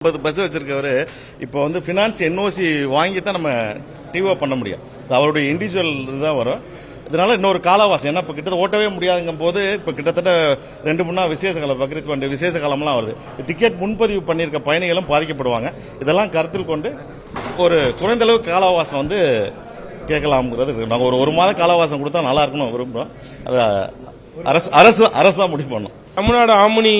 50 bus வச்சிருக்கவர் இப்போ வந்து finance NOC வாங்கி தான் நம்ம டிஓ பண்ண முடியும். அவருடைய இண்டிவிஜுவல் தான் வரும். இதனால இன்னொரு காலவாசம், ஏன்னா இப்போ கிட்ட ஓட்டவே முடியாதுங்கும் போது இப்போ கிட்டத்தட்ட 2-3 நாள் விசேஷ காலம், பக்ரீத் கொண்டு விசேஷ காலம்லாம் வருது. டிக்கெட் முன்பதிவு பண்ணியிருக்க பயணிகளும் பாதிக்கப்படுவாங்க. இதெல்லாம் கருத்தில் கொண்டு ஒரு குறைந்த அளவு காலவாசம் வந்து கேட்கலாம்ங்கிறது. நாங்கள் ஒரு மாத காலவாசம் கொடுத்தா நல்லா இருக்கணும் விரும்புகிறோம். அதை அரசு தான் முடிவு பண்ணணும். தமிழ்நாடு ஆம்னி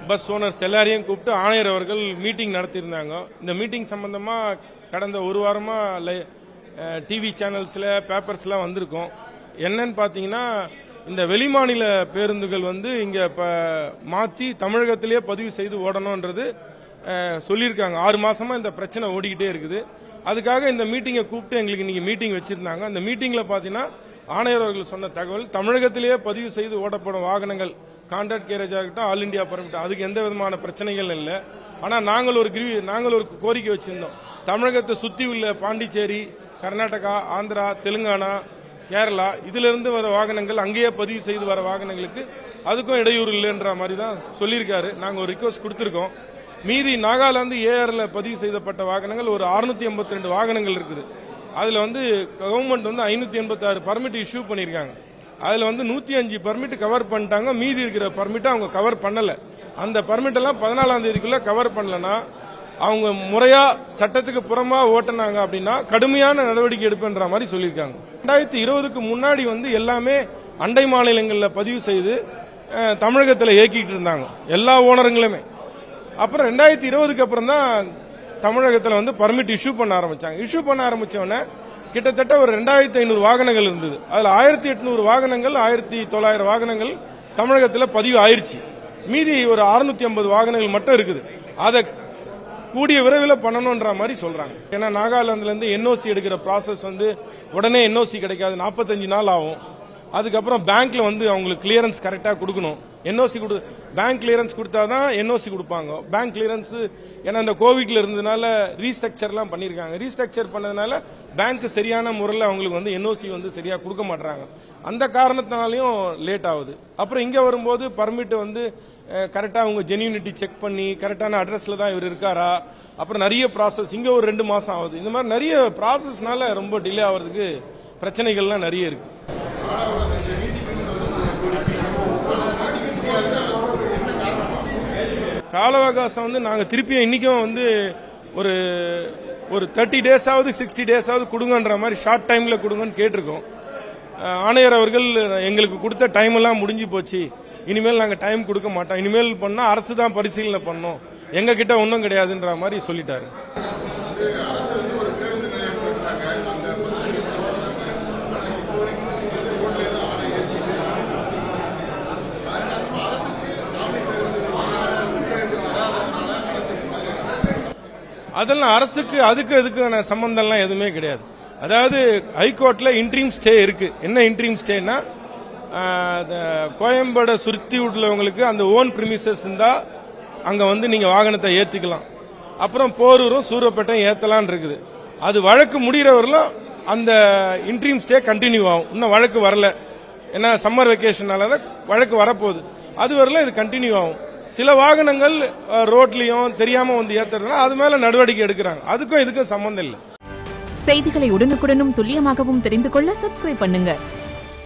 பஸ் ஓனர்ஸ் எல்லாரையும் கூப்பிட்டு ஆணையர் அவர்கள் மீட்டிங் நடத்தியிருந்தாங்க. இந்த மீட்டிங் சம்பந்தமா கடந்த ஒரு வாரமா டிவி சேனல்ஸ்ல பேப்பர்ஸ்லாம் வந்திருக்கோம். என்னன்னு பாத்தீங்கன்னா, இந்த வெளிமாநில பேருந்துகள் வந்து இங்க மாத்தி தமிழகத்திலேயே பதிவு செய்து ஓடணும்ன்றது சொல்லியிருக்காங்க. 6 மாசமா இந்த பிரச்சனை ஓடிக்கிட்டே இருக்குது. அதுக்காக இந்த மீட்டிங்கை கூப்பிட்டு எங்களுக்கு இன்னைக்கு மீட்டிங் வச்சிருந்தாங்க. அந்த மீட்டிங்ல பாத்தீங்கன்னா ஆணையர் அவர்கள் சொன்ன தகவல், தமிழகத்திலேயே பதிவு செய்து ஓடப்படும் வாகனங்கள் கான்ட்ராக்ட் கேரேஜா இருக்கட்டும், ஆல் இண்டியா பர்மிட், அதுக்கு எந்த விதமான பிரச்சனைகள் இல்லை. ஆனா நாங்கள் ஒரு கோரிக்கை வச்சிருந்தோம். தமிழகத்தை சுத்தி உள்ள பாண்டிச்சேரி, கர்நாடகா, ஆந்திரா, தெலுங்கானா, கேரளா, இதுல இருந்து வர வாகனங்கள் அங்கேயே பதிவு செய்து வர வாகனங்களுக்கு அதுக்கும் இடையூறு இல்லைன்ற மாதிரி தான் சொல்லியிருக்காரு. நாங்க ஒரு ரிக்வஸ்ட் கொடுத்திருக்கோம். மீதி நாகாலாந்து ஏஆர்ல பதிவு செய்யப்பட்ட வாகனங்கள் ஒரு 682 வாகனங்கள் இருக்குது. அதுல வந்து கவர்மெண்ட் வந்து 586 பர்மிட் இஷ்யூ பண்ணிருக்காங்க. அதுல வந்து 105 பர்மிட் கவர் பண்ணிட்டாங்க. மீதி இருக்கிற பர்மிட் அவங்க கவர் பண்ணல. அந்த பர்மிட் எல்லாம் 14ஆம் தேதிக்குள்ள கவர் பண்ணலனா அவங்க முறையா சட்டத்துக்கு புறமா ஓட்டினாங்க அப்படின்னா கடுமையான நடவடிக்கை எடுப்புன்ற மாதிரி சொல்லியிருக்காங்க. 2020க்கு முன்னாடி வந்து எல்லாமே அண்டை மாநிலங்களில் பதிவு செய்து தமிழகத்தில் இயக்கிட்டு இருந்தாங்க எல்லா ஓனருங்களுமே. அப்புறம் 2020க்கு அப்புறம் தான் தமிழகத்தில் வந்து பர்மிட் இஷ்யூ பண்ண ஆரம்பிச்சாங்க. இஷ்யூ பண்ண ஆரம்பிச்சோன்னே கிட்டத்தட்ட ஒரு 2500 வாகனங்கள் இருந்தது. அதுல 1800 வாகனங்கள், 1900 வாகனங்கள் தமிழகத்தில் பதிவு ஆயிருச்சு. மீதி ஒரு 650 வாகனங்கள் மட்டும் இருக்குது. அதை கூடிய விரைவில் பண்ணணும்ன்ற மாதிரி சொல்றாங்க. ஏன்னா நாகாலாந்துல இருந்து என்ஓசி எடுக்கிற ப்ராசஸ் வந்து உடனே என்ஓசி கிடைக்காது, 45 நாள் ஆகும். அதுக்கப்புறம் பேங்க்ல வந்து அவங்களுக்கு கிளியரன்ஸ் கரெக்டா கொடுக்கணும். என்ஓசி பேங்க் கிளியரன்ஸ் கொடுத்தாதான் என்ஓசி கொடுப்பாங்க. பேங்க் கிளியரன்ஸ் ஏன்னா இந்த கோவிட்ல இருந்ததுனால ரீஸ்ட்ரக்சர்லாம் பண்ணிருக்காங்க. ரீஸ்ட்ரக்சர் பண்ணதுனால பேங்க் சரியான முறையில் அவங்களுக்கு வந்து என்ஓசி வந்து சரியா கொடுக்க மாட்டாங்க. அந்த காரணத்தினாலையும் லேட் ஆகுது. அப்புறம் இங்க வரும்போது பர்மிட் வந்து கரெக்டா அவங்க ஜென்யூனிட்டி செக் பண்ணி கரெக்டான அட்ரஸ்ல தான் இவர் இருக்காரா, அப்புறம் நிறைய ப்ராசஸ் இங்க ஒரு 2 மாசம் ஆகுது. இந்த மாதிரி நிறைய ப்ராசஸ்னால ரொம்ப டிலே ஆகிறதுக்கு பிரச்சனைகள்லாம் நிறைய இருக்கு. கால அவகாசம் வந்து நாங்க திருப்பியும் இன்னைக்கும் வந்து ஒரு 30 டேஸாவது 60 டேஸாவது கொடுங்கன்ற மாதிரி ஷார்ட் டைம்ல கொடுங்கன்னு கேட்டிருக்கோம். ஆணையர் அவர்கள் எங்களுக்கு கொடுத்த டைம் எல்லாம் முடிஞ்சு போச்சு, இனிமேல் நாங்க டைம் கொடுக்க மாட்டோம், இனிமேல் பண்ணா அரசு தான் பரிசீலனை பண்ணும், எங்க கிட்ட ஒன்றும் கிடையாதுன்ற மாதிரி சொல்லிட்டாரு. அதெல்லாம் அரசுக்கு அதுக்கான சம்பந்தம்லாம் எதுவுமே கிடையாது. அதாவது ஹைகோர்ட்ல இன்ட்ரீம் ஸ்டே இருக்கு. என்ன இன்ட்ரீம் ஸ்டேனா, கோயம்பேடை சுற்றி உள்ளவங்களுக்கு அந்த ஓன் பிரிமிசஸ் இருந்தா அங்க வந்து நீங்க வாகனத்தை ஏத்திக்கலாம். அப்புறம் போரூரும் சூரப்பேட்டையும் ஏத்தலான் இருக்குது. அது வழக்கு முடிகிறவர்களும் அந்த இன்ட்ரீம் ஸ்டே கண்டினியூ ஆகும். இன்னும் வழக்கு வரல, ஏன்னா சம்மர் வெக்கேஷனால வழக்கு வரப்போகுது. அது வரல இது கண்டினியூ ஆகும். சில வாகனங்கள் ரோட்லயும் தெரியாம வந்து ஏத்துறதுனால அது மேல நடவடிக்கை எடுக்கிறாங்க. அதுக்கும் இதுக்கும் சம்பந்தம் இல்லை. செய்திகளை உடனுக்குடனும் துல்லியமாகவும் தெரிந்து கொள்ள சப்ஸ்கிரைப் பண்ணுங்க.